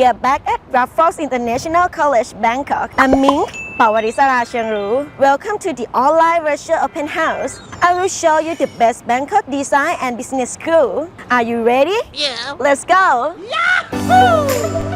We are back at Raffles International College, Bangkok. I'm Ming, Pawarisara Changru. Welcome to the online virtual open house. I will show you the best Bangkok design and business school. Are you ready? Yeah. Let's go! Yahoo!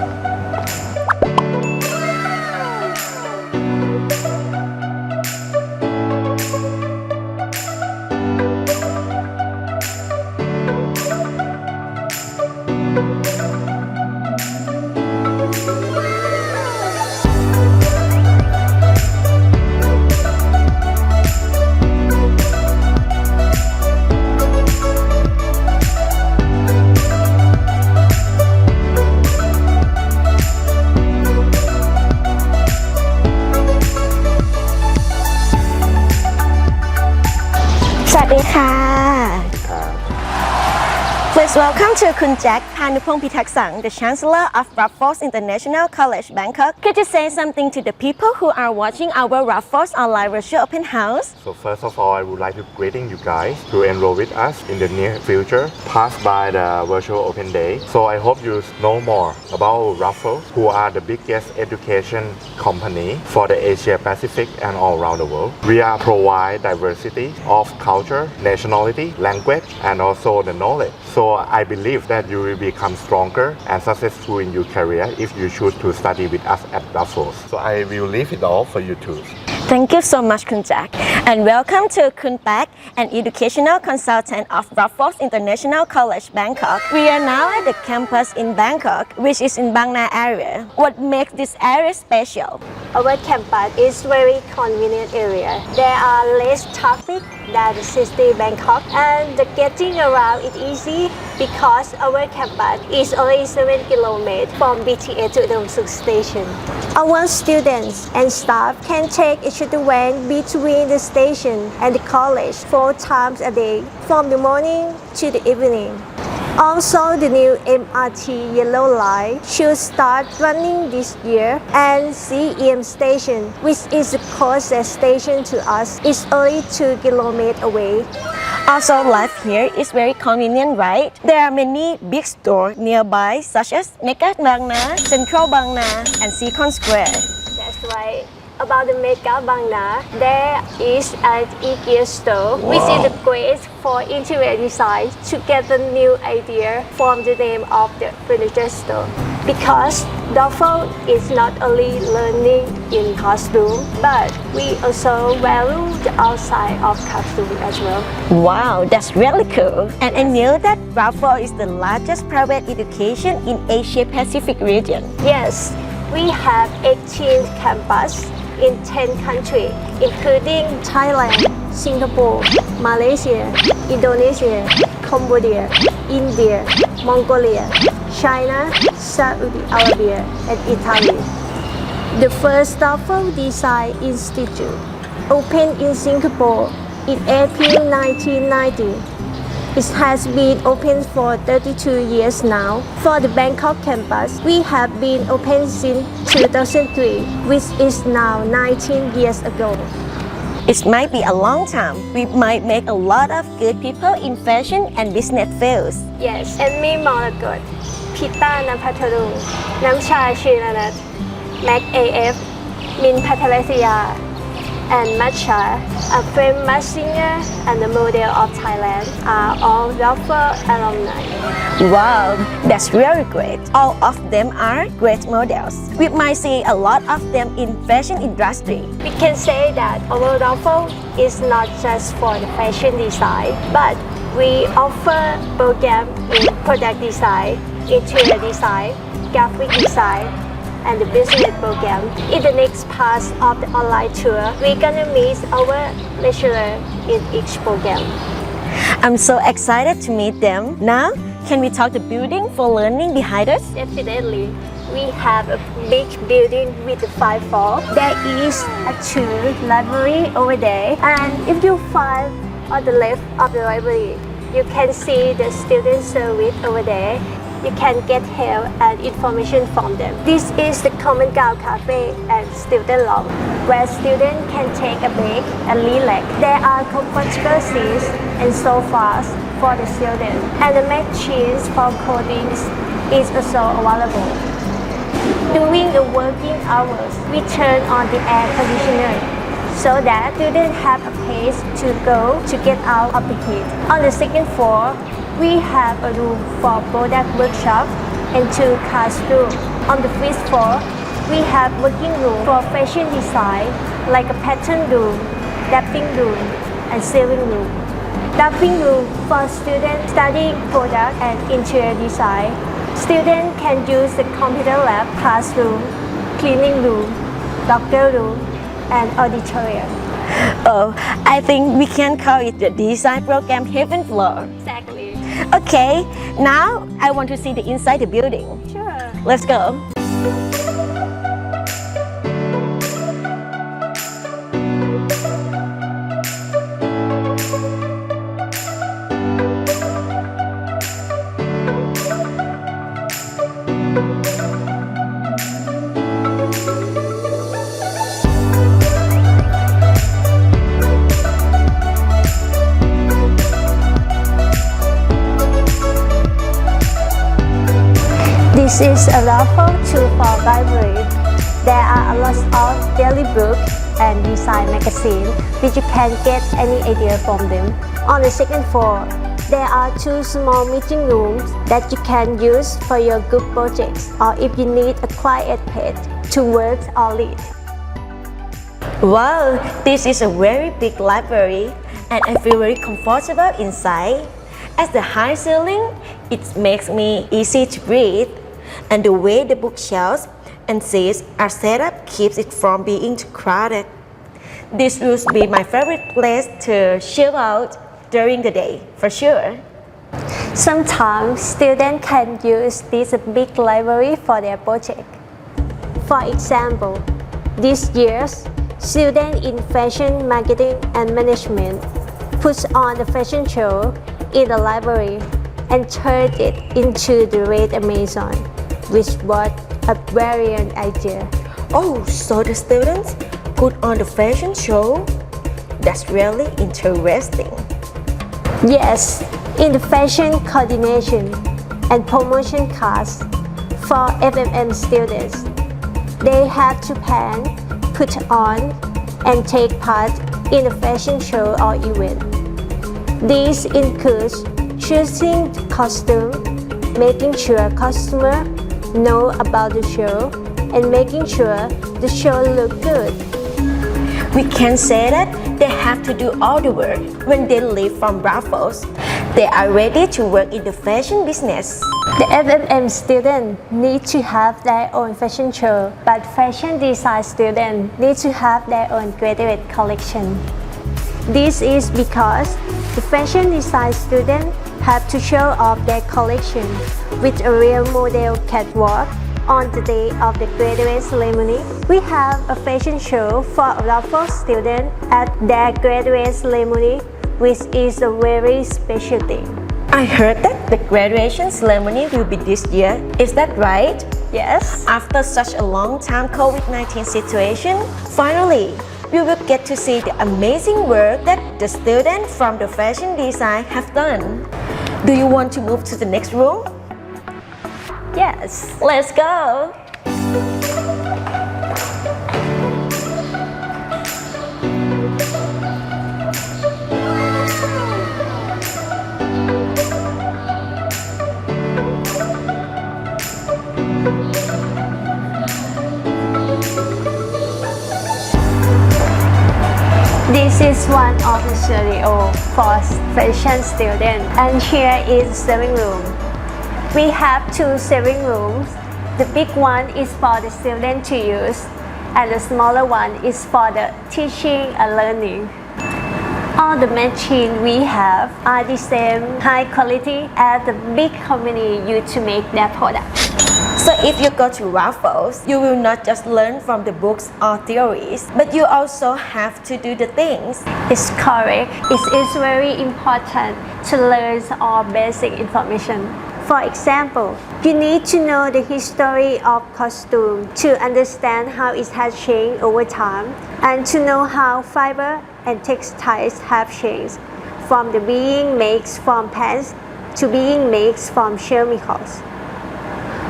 Please welcome to Kun Jack Panupong Pitaksang, the Chancellor of Raffles International College, Bangkok. Could you say something to the people who are watching our Raffles online virtual open house? So first of all, I would like to greeting you guys to enroll with us in the near future, pass by the virtual open day. So I hope you know more about Raffles, who are the biggest education company for the Asia Pacific and all around the world. We are provide diversity of culture, nationality, language, and also the knowledge. So I believe that you will become stronger and successful in your career if you choose to study with us at Raffles. So I will leave it all for you too. Thank you so much, Kun Jack. And welcome to Kun Pak, an educational consultant of Raffles International College, Bangkok. We are now at the campus in Bangkok, which is in Bang Na area. What makes this area special? Our campus is very convenient area. There are less traffic than the city Bangkok, and the getting around is easy because our campus is only 7 kilometers from BTS to Dong Suk station. Our students and staff can take each other van between the station and the college 4 times a day, from the morning to the evening. Also, the new MRT yellow line should start running this year, and CEM station, which is the closest station to us, is only 2 kilometers away. Also, life here is very convenient, right? There are many big stores nearby, such as Mega Bang Na, Central Bang Na, and Seacon Square. That's right. About the Mega Bang Na, there is an IKEA store, which is great for interior design to get a new idea from the name of the furniture store. Because Raffles is not only learning in classroom, but we also value the outside of classroom as well. Wow, that's really cool. And I knew that Raffles is the largest private education in Asia Pacific region. Yes, we have 18 campuses in 10 countries, including Thailand, Singapore, Malaysia, Indonesia, Cambodia, India, Mongolia, China, Saudi Arabia, and Italy. The first Raffles Design Institute opened in Singapore in April 1990. It has been open for 32 years now. For the Bangkok campus, we have been open since 2003, which is now 19 years ago. It might be a long time. We might make a lot of good people in fashion and business fields. Yes, and me Maragot, Pita Napataru, Namcha Shiranat, Mac AF, Min Patalesia, and Matcha, a famous singer and the model of Thailand, are all Raffles alumni. Wow, that's really great. All of them are great models. We might see a lot of them in fashion industry. We can say that our Raffles is not just for the fashion design, but we offer programs in product design, interior design, graphic design, and the business program. In the next part of the online tour, we're gonna meet our lecturer in each program. I'm so excited to meet them. Now, can we talk the building for learning behind us? Definitely. We have a big building with 5 floors. There is a 2 library over there. And if you find on the left of the library, you can see the student service over there. You can get help and information from them. This is the Common Ground Cafe and Student Lounge, where students can take a break and relax. There are comfortable seats and sofas for the students, and the machines for coding is also available. During the working hours, we turn on the air conditioner so that students have a place to go to get out of the heat. On the second floor, we have a room for product workshop and 2 classrooms. On the fifth floor, we have working room for fashion design like a pattern room, wrapping room, and sewing room. Wrapping room for students studying product and interior design. Students can use the computer lab, classroom, cleaning room, locker room, and auditorium. Oh, I think we can call it the design program Heaven Floor. Exactly. Okay, now I want to see the inside the building. Sure. Let's go. This is a Raffles 2 for library. There are a lot of daily books and design magazines which you can get any idea from them. On the second floor, there are 2 small meeting rooms that you can use for your group projects or if you need a quiet place to work or read. Wow, this is a very big library and I feel very comfortable inside. As the high ceiling, it makes me easy to breathe. And the way the bookshelves and seats are set up keeps it from being too crowded. This will be my favorite place to chill out during the day, for sure. Sometimes students can use this big library for their project. For example, this year's students in fashion marketing and management put on the fashion show in the library and turned it into the Red Amazon, which was a brilliant idea. Oh, so the students put on the fashion show? That's really interesting. Yes, in the fashion coordination and promotion class for FMM students, they have to plan, put on, and take part in a fashion show or event. This includes choosing the costume, making sure customers know about the show, and making sure the show looks good. We can say that they have to do all the work when they leave from Raffles. They are ready to work in the fashion business. The FMM students need to have their own fashion show, but fashion design students need to have their own graduate collection. This is because the fashion design students have to show off their collection with a real model catwalk on the day of the graduate ceremony. We have a fashion show for Raffles students at their graduate ceremony, which is a very special thing. I heard that the graduation ceremony will be this year. Is that right? Yes. After such a long time COVID-19 situation, finally, we will get to see the amazing work that the students from the fashion design have done. Do you want to move to the next room? Yes. Let's go! This is one of the studio for fashion students, and here is the sewing room. We have 2 sewing rooms. The big one is for the student to use, and the smaller one is for the teaching and learning. All the machines we have are the same high quality as the big company use to make their product. So if you go to Raffles, you will not just learn from the books or theories, but you also have to do the things. It's correct. It is very important to learn all basic information. For example, you need to know the history of costume to understand how it has changed over time and to know how fiber and textiles have changed from the being made from pants to being made from chemicals.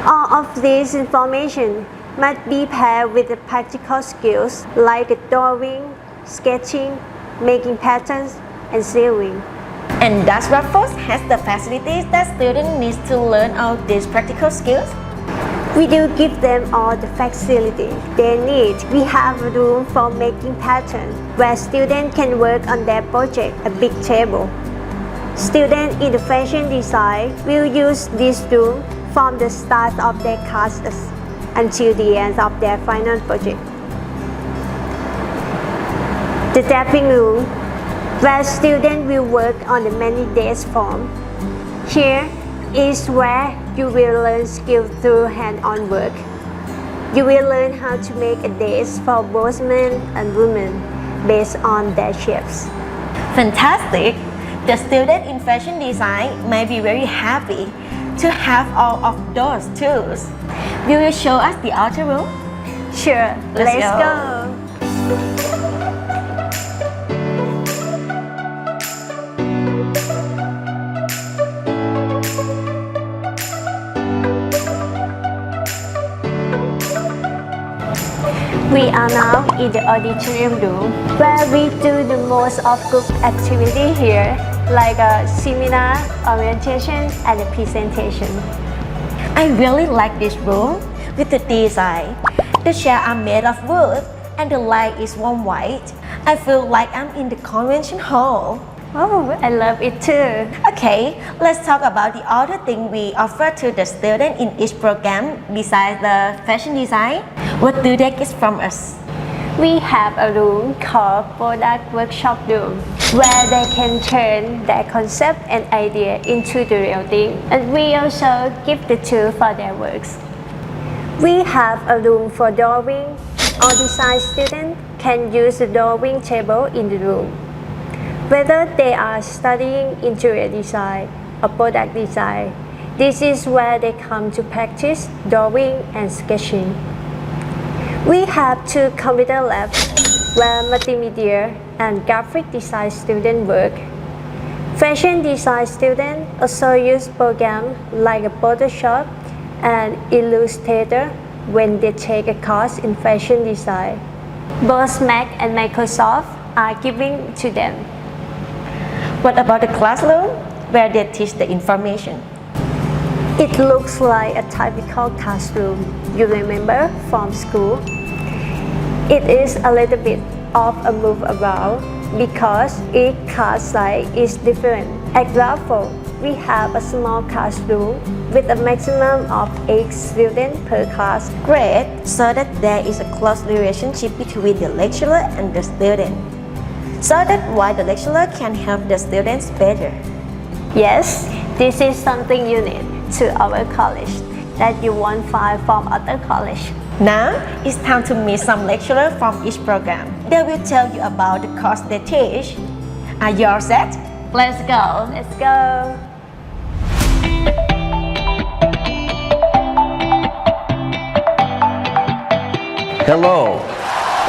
All of this information must be paired with the practical skills like drawing, sketching, making patterns, and sewing. And does Raffles has the facilities that students need to learn all these practical skills? We do give them all the facility they need. We have a room for making patterns where students can work on their project, a big table. Students in the fashion design will use this room from the start of their classes until the end of their final project. The tapping room, where students will work on the many days form. Here is where you will learn skills through hand-on work. You will learn how to make a days for both men and women based on their shapes. Fantastic! The student in fashion design may be very happy to have all of those tools. Will you show us the outer room? Sure, let's go. We are now in the auditorium room where we do the most of group activity here, like a seminar, orientation, and a presentation. I really like this room with the design. The chairs are made of wood and the light is warm white. I feel like I'm in the convention hall. Oh, I love it too. Okay, let's talk about the other thing we offer to the student in each program besides the fashion design. What do they get from us? We have a room called Product Workshop Room, where they can turn their concept and idea into the real thing. And we also give the tool for their works. We have a room for drawing. All design students can use the drawing table in the room. Whether they are studying interior design or product design, this is where they come to practice drawing and sketching. We have 2 computer labs where multimedia and graphic design students work. Fashion design students also use programs like Photoshop and Illustrator when they take a course in fashion design. Both Mac and Microsoft are giving to them. What about the classroom where they teach the information? It looks like a typical classroom you remember from school. It is a little bit of a move around because each class size is different. At Raffles, we have a small classroom with a maximum of 8 students per class. Great, so that there is a close relationship between the lecturer and the student. So that why the lecturer can help the students better. Yes, this is something unique to our college that you won't find from other colleges. Now, it's time to meet some lecturers from each program. They will tell you about the course they teach. Are you all set? Let's go. Let's go. Hello,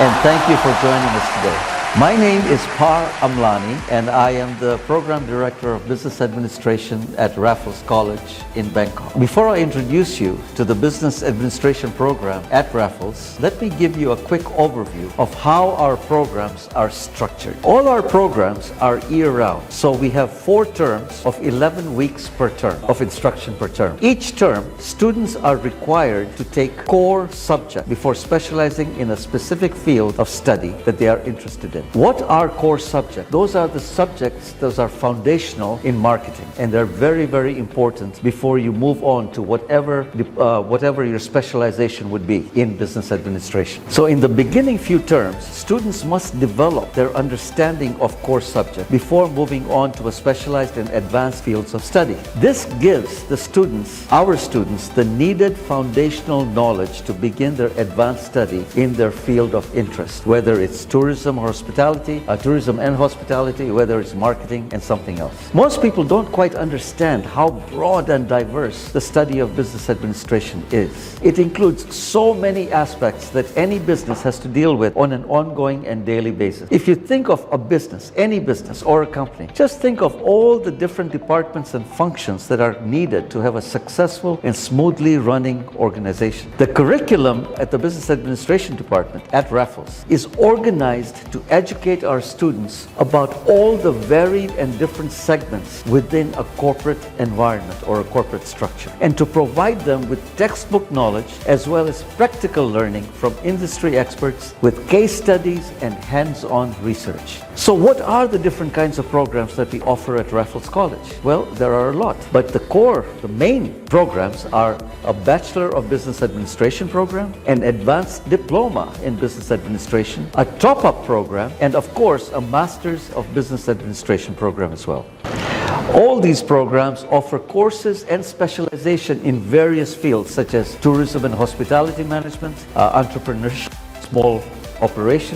and thank you for joining us today. My name is Par Amlani, and I am the Program Director of Business Administration at Raffles College in Bangkok. Before I introduce you to the Business Administration program at Raffles, let me give you a quick overview of how our programs are structured. All our programs are year-round, so we have 4 terms of 11 weeks per term of instruction per term. Each term, students are required to take core subject before specializing in a specific field of study that they are interested in. What are core subjects? Those are the subjects that are foundational in marketing, and they're very, very important before you move on to whatever your specialization would be in business administration. So in the beginning few terms, students must develop their understanding of core subject before moving on to a specialized and advanced fields of study. This gives the students, our students, the needed foundational knowledge to begin their advanced study in their field of interest, whether it's tourism or hospitality, hospitality, tourism and hospitality, whether it's marketing and something else. Most people don't quite understand how broad and diverse the study of business administration is. It includes so many aspects that any business has to deal with on an ongoing and daily basis. If you think of a business, any business or a company, just think of all the different departments and functions that are needed to have a successful and smoothly running organization. The curriculum at the Business Administration Department at Raffles is organized to educate our students about all the varied and different segments within a corporate environment or a corporate structure, and to provide them with textbook knowledge as well as practical learning from industry experts with case studies and hands-on research. So what are the different kinds of programs that we offer at Raffles College? Well, there are a lot, but the main programs are a Bachelor of Business Administration program, an Advanced Diploma in Business Administration, a top-up program, and of course, a Master's of Business Administration program as well. All these programs offer courses and specialization in various fields such as tourism and hospitality management, entrepreneurship, small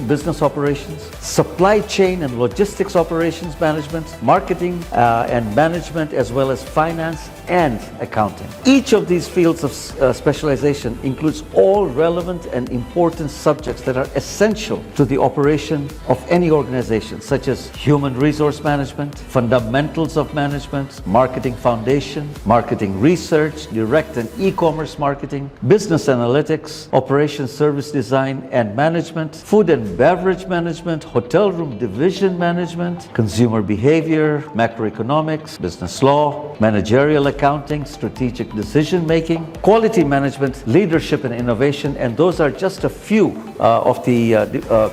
business operations, supply chain and logistics operations management, marketing and management, as well as finance and accounting. Each of these fields of specialization includes all relevant and important subjects that are essential to the operation of any organization, such as human resource management, fundamentals of management, marketing foundation, marketing research, direct and e-commerce marketing, business analytics, operations service design and management, food and beverage management, hotel room division management, consumer behavior, macroeconomics, business law, managerial accounting, strategic decision making, quality management, leadership and innovation, and those are just a few of the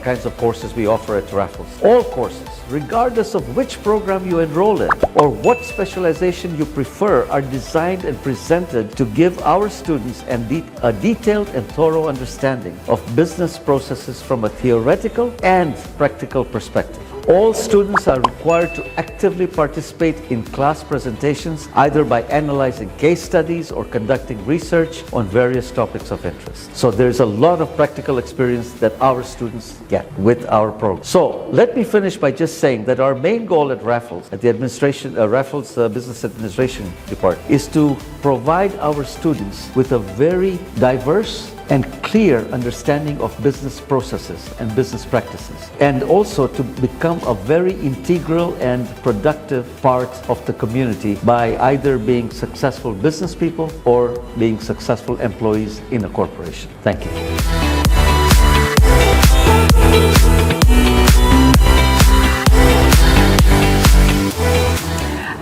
kinds of courses we offer at Raffles. All courses, regardless of which program you enroll in or what specialization you prefer, are designed and presented to give our students a detailed and thorough understanding of business processes from a theoretical and practical perspective. All students are required to actively participate in class presentations, either by analyzing case studies or conducting research on various topics of interest. So there's a lot of practical experience that our students get with our program. So let me finish by just saying that our main goal at Raffles, at the Raffles Business Administration Department, is to provide our students with a very diverse and clear understanding of business processes and business practices, and also to become a very integral and productive part of the community by either being successful business people or being successful employees in a corporation. Thank you.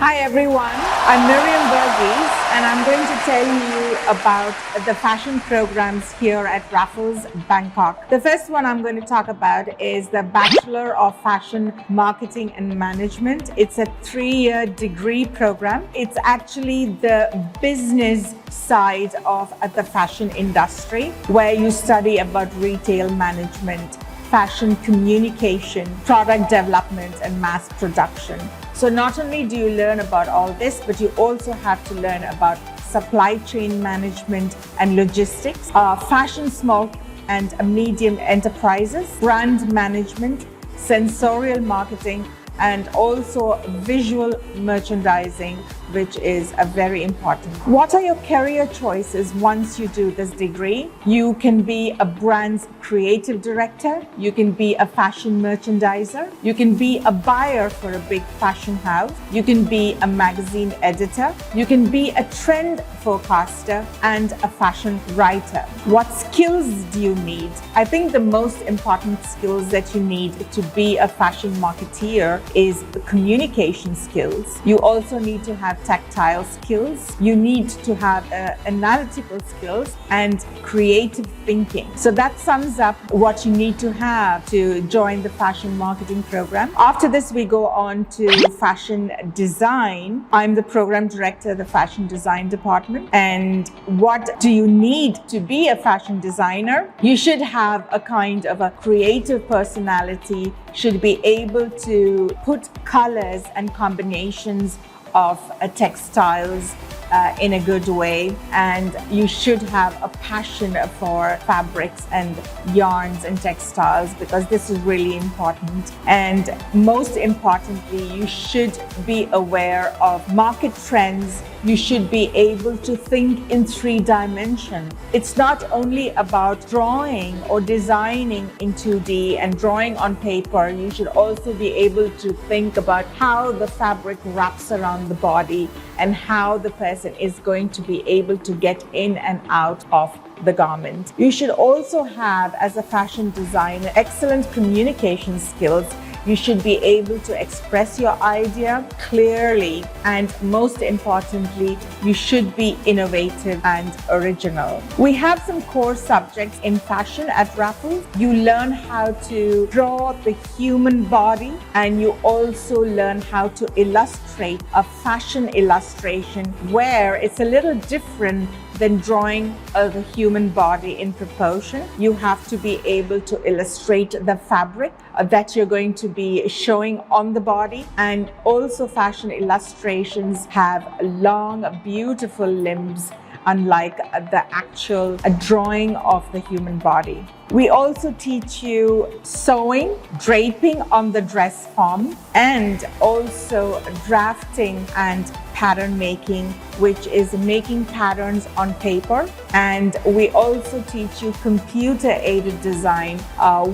Hi everyone, I'm Miriam Verghese and I'm going to tell you about the fashion programs here at Raffles, Bangkok. The first one I'm going to talk about is the Bachelor of Fashion Marketing and Management. It's a 3-year degree program. It's actually the business side of the fashion industry, where you study about retail management, fashion communication, product development, and mass production. So not only do you learn about all this, but you also have to learn about supply chain management and logistics, fashion small and medium enterprises, brand management, sensorial marketing, and also visual merchandising, which is a very important. What are your career choices once you do this degree? You can be a brand's creative director, you can be a fashion merchandiser, you can be a buyer for a big fashion house, you can be a magazine editor, you can be a trend forecaster and a fashion writer. What skills do you need? I think the most important skills that you need to be a fashion marketeer is communication skills. You also need to have tactile skills. You need to have analytical skills and creative thinking. So that sums up what you need to have to join the fashion marketing program. After this, we go on to fashion design. I'm the program director of the fashion design department. And what do you need to be a fashion designer? You should have a kind of a creative personality, should be able to put colors and combinations of textiles in a good way, and you should have a passion for fabrics and yarns and textiles, because this is really important. And most importantly, you should be aware of market trends. You should be able to think in 3 dimensions. It's not only about drawing or designing in 2D and drawing on paper. You should also be able to think about how the fabric wraps around the body and how the person is going to be able to get in and out of the garment. You should also have, as a fashion designer, excellent communication skills. You should be able to express your idea clearly, and most importantly, you should be innovative and original. We have some core subjects in fashion at Raffles. You learn how to draw the human body, and you also learn how to illustrate a fashion illustration, where it's a little different than drawing the human body in proportion. You have to be able to illustrate the fabric that you're going to be showing on the body. And also fashion illustrations have long, beautiful limbs, unlike the actual drawing of the human body. We also teach you sewing, draping on the dress form, and also drafting and pattern making, which is making patterns on paper. And we also teach you computer-aided design,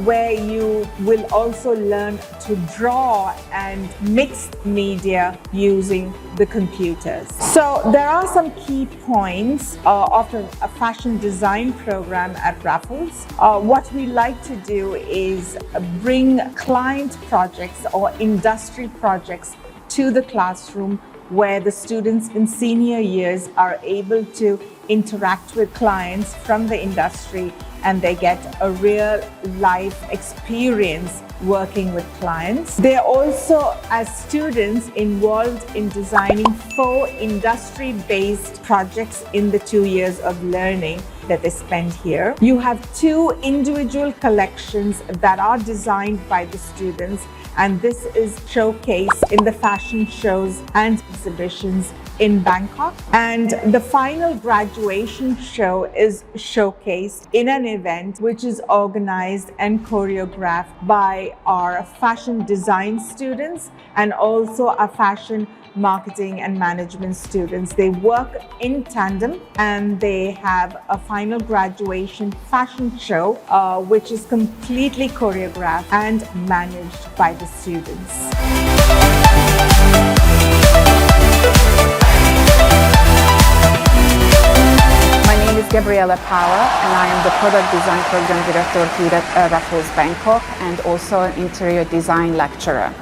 where you will also learn to draw and mix media using the computers. So there are some key points of a fashion design program at Raffles. What we like to do is bring client projects or industry projects to the classroom, where the students in senior years are able to interact with clients from the industry, and they get a real life experience working with clients. They're also, as students, involved in designing 4 industry-based projects in the 2 years of learning that they spend here. You have 2 individual collections that are designed by the students, and this is showcased in the fashion shows and exhibitions in Bangkok. And the final graduation show is showcased in an event which is organized and choreographed by our fashion design students and also our fashion marketing and management students. They work in tandem, and they have a final graduation fashion show which is completely choreographed and managed by the students. My name is Gabriella Power, and I am the Product Design Program Director here at Raffles Bangkok, and also an interior design lecturer.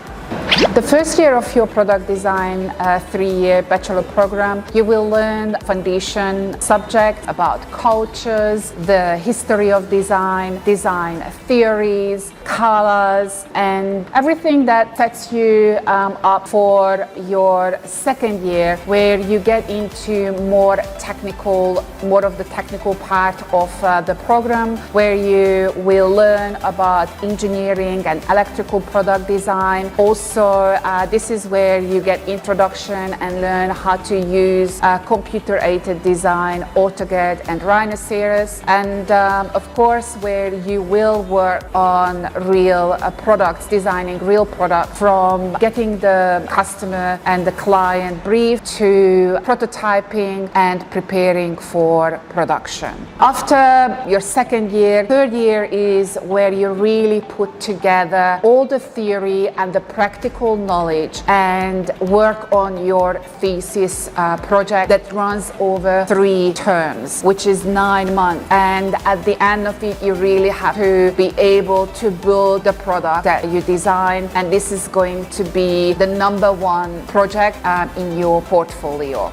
The first year of your product design 3-year bachelor program, you will learn foundation subject about cultures, the history of design, design theories, colors, and everything that sets you up for your second year, where you get into more of the technical part of the program, where you will learn about engineering and electrical product design. Also, this is where you get introduction and learn how to use computer-aided design, AutoCAD and Rhinoceros, and of course where you will work on real products, designing real products, from getting the customer and the client brief to prototyping and preparing for production. After your second year, third year is where you really put together all the theory and the practical knowledge and work on your thesis project that runs over 3 terms, which is 9 months. And at the end of it, you really have to be able to build the product that you design, and this is going to be the #1 project in your portfolio.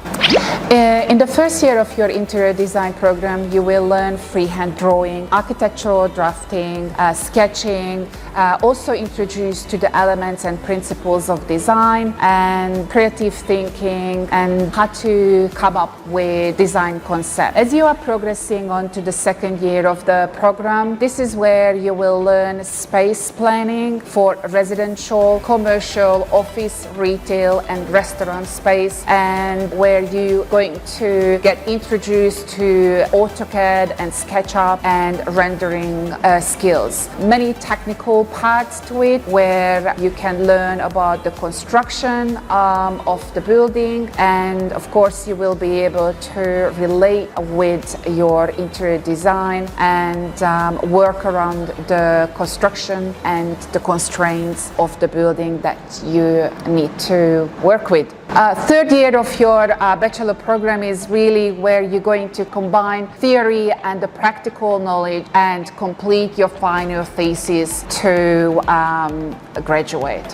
In the first year of your interior design program, you will learn freehand drawing, architectural drafting, sketching, also introduced to the elements and principles of design and creative thinking and how to come up with design concepts. As you are progressing on to the second year of the program, this is where you will learn space planning for residential, commercial, office, retail and restaurant space, and where you're going to get introduced to AutoCAD and SketchUp and rendering skills. Many technical parts to it where you can learn about the construction of the building, and of course you will be able to relate with your interior design and work around the construction and the constraints of the building that you need to work with. Third year of your bachelor program is really where you're going to combine theory and the practical knowledge and complete your final thesis to graduate.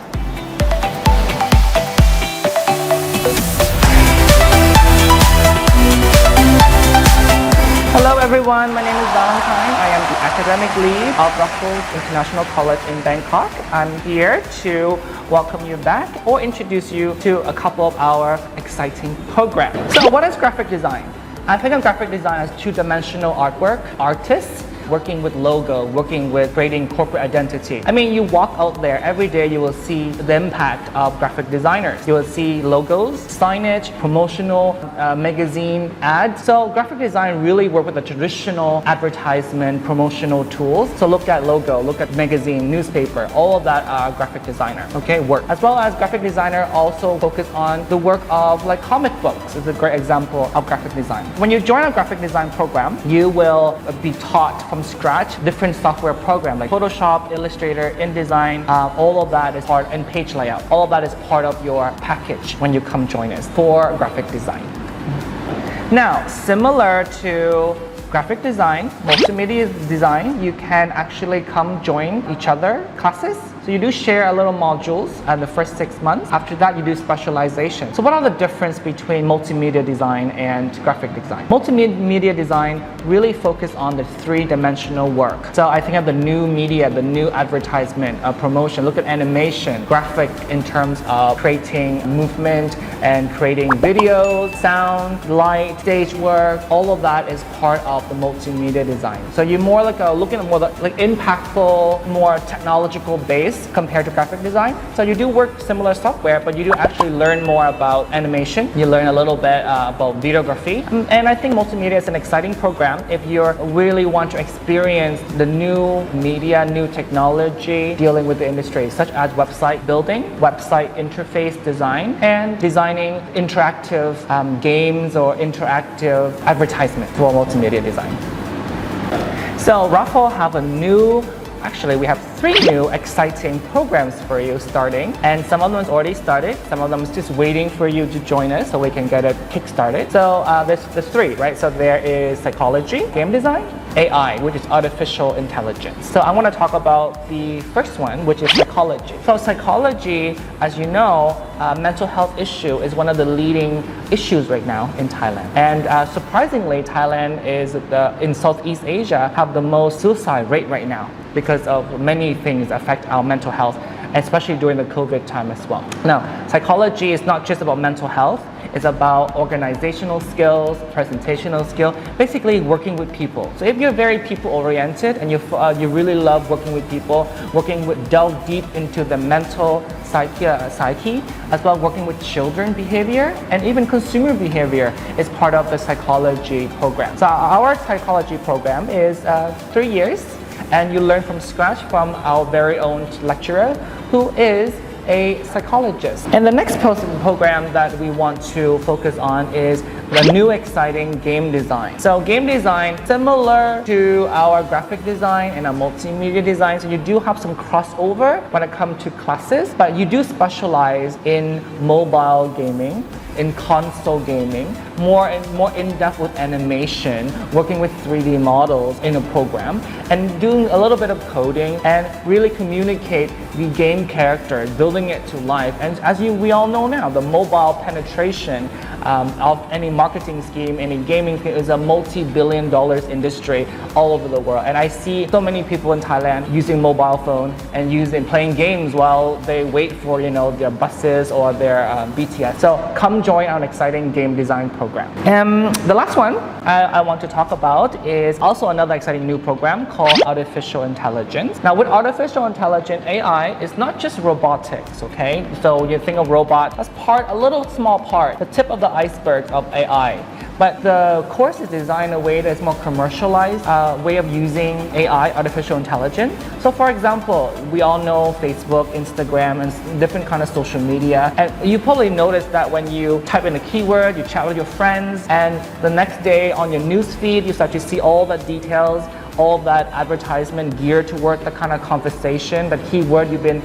Hello everyone, my name is Valentine. I am the academic lead of Raffles International College in Bangkok. I'm here to welcome you back or introduce you to a couple of our exciting programs. So what is graphic design? I think of graphic design as two-dimensional artwork, artists working with logo, working with creating corporate identity. I mean, you walk out there every day, you will see the impact of graphic designers. You will see logos, signage, promotional magazine ads. So graphic design really work with the traditional advertisement, promotional tools. So look at logo, look at magazine, newspaper, all of that are graphic designer, okay, work. As well as graphic designer also focus on the work of like comic books is a great example of graphic design. When you join a graphic design program, you will be taught from scratch different software programs like Photoshop, Illustrator, InDesign, all of that is part, and page layout. All of that is part of your package when you come join us for graphic design. Now, similar to graphic design, multimedia design, you can actually come join each other classes. So you do share a little modules in the first 6 months. After that, you do specialization. So what are the difference between multimedia design and graphic design? Multimedia design really focus on the three-dimensional work. So I think of the new media, the new advertisement, promotion, look at animation, graphic in terms of creating movement and creating videos, sound, light, stage work, all of that is part of the multimedia design. So you're more like looking at more like impactful, more technological based compared to graphic design. So you do work similar software, but you do actually learn more about animation. You learn a little bit about videography. And I think multimedia is an exciting program if you really want to experience the new media, new technology dealing with the industry, such as website building, website interface design, and designing interactive games or interactive advertisements for multimedia design. So Raffles have actually we have 3 new exciting programs for you starting, and some of them is already started, some of them is just waiting for you to join us so we can get it kick-started. So there's 3, right? So there is psychology, game design, AI, which is artificial intelligence. So I want to talk about the first one, which is psychology. So psychology, as you know, mental health issue is one of the leading issues right now in Thailand. And surprisingly, Thailand is in Southeast Asia have the most suicide rate right now because of many things affect our mental health, especially during the COVID time as well. Now, psychology is not just about mental health, it's about organizational skills, presentational skill, basically working with people. So if you're very people-oriented and you really love working with people, delve deep into the mental psyche, as well as working with children behavior and even consumer behavior is part of the psychology program. So our psychology program is 3 years, and you learn from scratch from our very own lecturer who is a psychologist. And the next program that we want to focus on is the new exciting game design. So game design, similar to our graphic design and our multimedia design, so you do have some crossover when it comes to classes, but you do specialize in mobile gaming, in console gaming, more in-depth with animation, working with 3D models in a program, and doing a little bit of coding and really communicate the game character, building it to life. And as we all know now, the mobile penetration of any marketing scheme, any gaming thing. It's a multi-billion dollars industry all over the world. And I see so many people in Thailand using mobile phone and playing games while they wait for their buses or their BTS. So come join our exciting game design program. The last one I want to talk about is also another exciting new program called Artificial Intelligence. Now with Artificial Intelligence, AI is not just robotics, okay? So you think of robot as a little small part, the tip of the iceberg of AI. But the course is designed in a way that's more commercialized way of using AI, artificial intelligence. So for example, we all know Facebook, Instagram, and different kind of social media. And you probably noticed that when you type in a keyword, you chat with your friends, and the next day on your news feed, you start to see all the details, all that advertisement geared toward the kind of conversation, the keyword you've been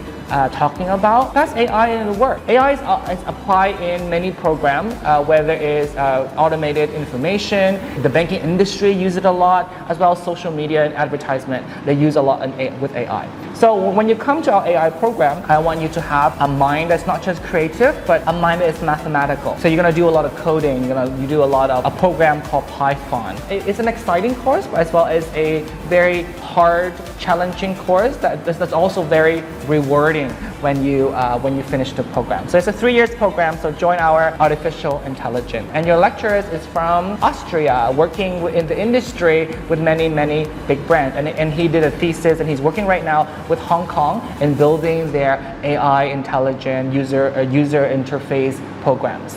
talking about. That's AI in the work. AI is applied in many programs, whether it's automated information, the banking industry use it a lot, as well as social media and advertisement. They use a lot with AI. So when you come to our AI program, I want you to have a mind that's not just creative, but a mind that is mathematical. So you're going to do a lot of coding, you do a lot of a program called Python. It's an exciting course, as well as a very hard, challenging course that's also very rewarding when you finish the program. So it's a 3 years program, so join our artificial intelligence. And your lecturer is from Austria, working in the industry with many, many big brands. And he did a thesis, and he's working right now with Hong Kong in building their AI intelligent user interface programs.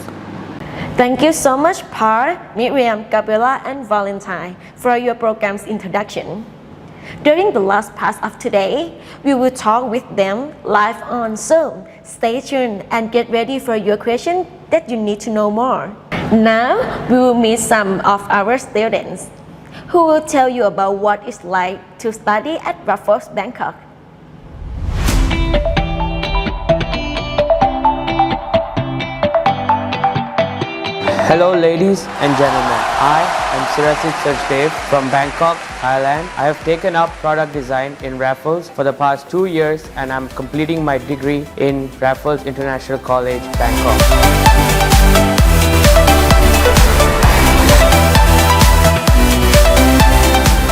Thank you so much, Par, Miriam, Gabriela, and Valentine for your program's introduction. During the last part of today, we will talk with them live on Zoom. Stay tuned and get ready for your question that you need to know more. Now, we will meet some of our students who will tell you about what it's like to study at Raffles, Bangkok. Hello ladies and gentlemen, I am Sirasit Sachdev from Bangkok, Thailand. I have taken up product design in Raffles for the past 2 years, and I'm completing my degree in Raffles International College, Bangkok.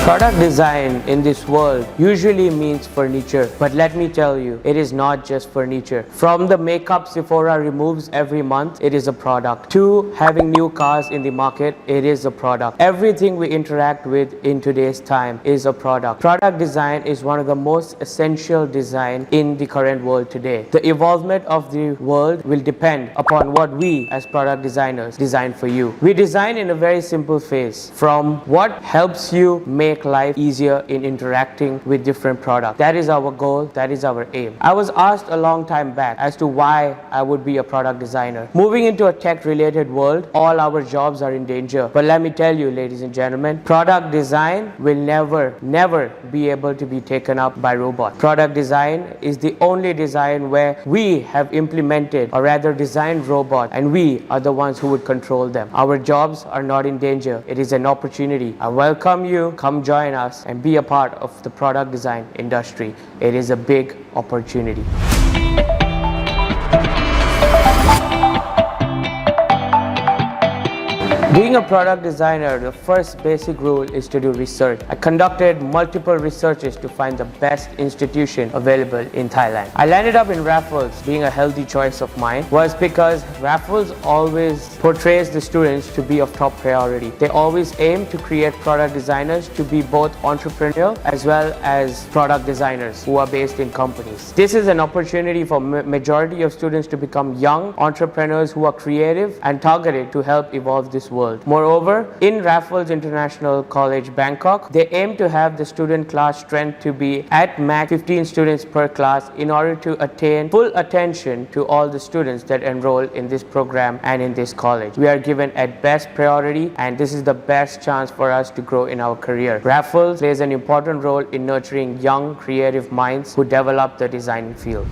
Product design in this world usually means furniture, but let me tell you, it is not just furniture. From the makeup Sephora removes every month, it is a product, to having new cars in the market, it is a product. Everything we interact with in today's time is a product. Product design is one of the most essential design in the current world today. The evolvement of the world will depend upon what we as product designers design for you. We design in a very simple phase, from what helps you make life easier in interacting with different products. That is our goal, that is our aim. I was asked a long time back as to why I would be a product designer. Moving into a tech-related world, all our jobs are in danger. But let me tell you, ladies and gentlemen, product design will never be able to be taken up by robots. Product design is the only design where we have implemented, or rather designed robots, and we are the ones who would control them. Our jobs are not in danger. It is an opportunity. I welcome you. Come join us and be a part of the product design industry. It is a big opportunity. Being a product designer, the first basic rule is to do research. I conducted multiple researches to find the best institution available in Thailand. I landed up in Raffles. Being a healthy choice of mine was because Raffles always portrays the students to be of top priority. They always aim to create product designers to be both entrepreneurial as well as product designers who are based in companies. This is an opportunity for majority of students to become young entrepreneurs who are creative and targeted to help evolve this world. Moreover, in Raffles International College, Bangkok, they aim to have the student class strength to be at max 15 students per class in order to attain full attention to all the students that enroll in this program and in this college. We are given at best priority, and this is the best chance for us to grow in our career. Raffles plays an important role in nurturing young, creative minds who develop the design field.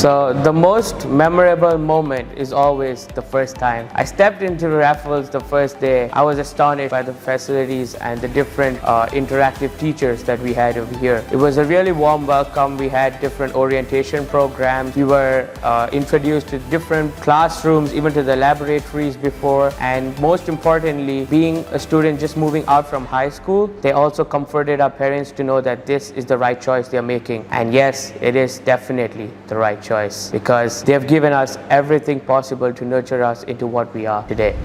So the most memorable moment is always the first time. I stepped into Raffles the first day. I was astonished by the facilities and the different interactive teachers that we had over here. It was a really warm welcome. We had different orientation programs. We were introduced to different classrooms, even to the laboratories before. And most importantly, being a student just moving out from high school, they also comforted our parents to know that this is the right choice they're making. And yes, it is definitely the right choice because they have given us everything possible to nurture us into what we are today.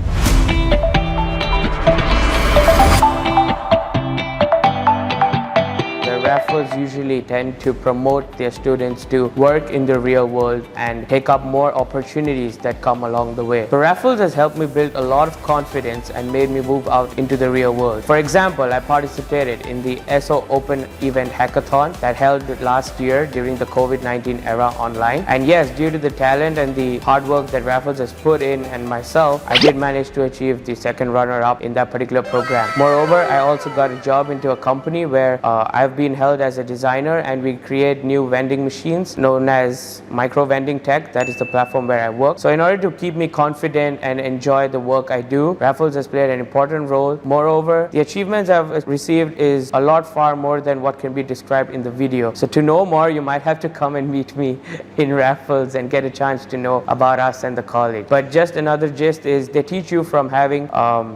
Raffles usually tend to promote their students to work in the real world and take up more opportunities that come along the way. So Raffles has helped me build a lot of confidence and made me move out into the real world. For example, I participated in the SO Open Event Hackathon that held last year during the COVID-19 era online. And yes, due to the talent and the hard work that Raffles has put in and myself, I did manage to achieve the second runner-up in that particular program. Moreover, I also got a job into a company where I've been held as a designer and we create new vending machines known as micro vending tech. That is the platform where I work. So in order to keep me confident and enjoy the work I do, Raffles has played an important role. Moreover, the achievements I've received is a lot far more than what can be described in the video. So to know more, you might have to come and meet me in Raffles and get a chance to know about us and the college. But just another gist is they teach you from having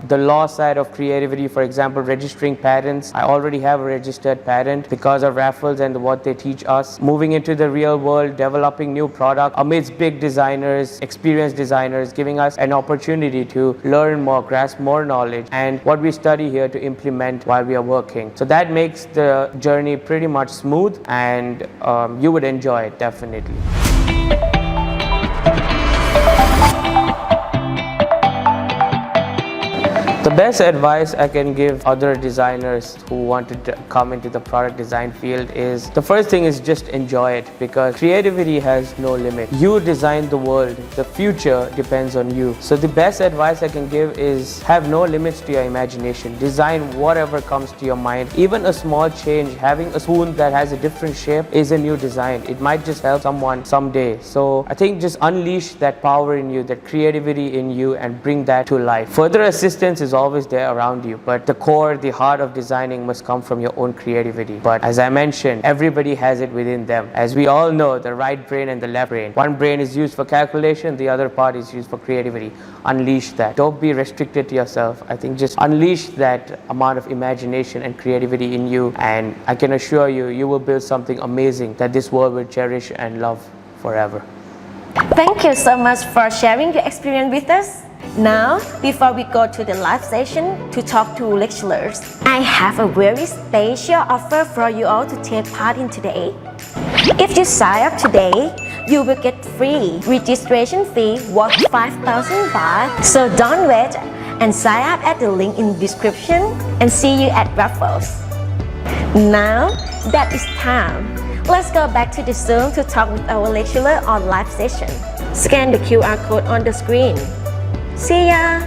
the law side of creativity, for example, registering patents. I already have a registered patent because of Raffles and what they teach us. Moving into the real world, developing new product amidst big designers, experienced designers, giving us an opportunity to learn more, grasp more knowledge, and what we study here to implement while we are working. So that makes the journey pretty much smooth and you would enjoy it definitely. The best advice I can give other designers who wanted to come into the product design field is the first thing is just enjoy it because creativity has no limit. You design the world, the future depends on you. So the best advice I can give is have no limits to your imagination. Design whatever comes to your mind. Even a small change, having a spoon that has a different shape is a new design. It might just help someone someday. So I think just unleash that power in you, that creativity in you and bring that to life. Further assistance is always there around you, but the core, the heart of designing must come from your own creativity. But as I mentioned, everybody has it within them. As we all know, the right brain and the left brain. One brain is used for calculation, the other part is used for creativity. Unleash that. Don't be restricted to yourself. I think just unleash that amount of imagination and creativity in you, and I can assure you, you will build something amazing that this world will cherish and love forever. Thank you so much for sharing your experience with us. Now, before we go to the live session to talk to lecturers, I have a very special offer for you all to take part in today. If you sign up today, you will get free registration fee worth 5,000 baht. So don't wait and sign up at the link in the description and see you at Raffles. Now that is time. Let's go back to the Zoom to talk with our lecturer on live session. Scan the QR code on the screen. See ya!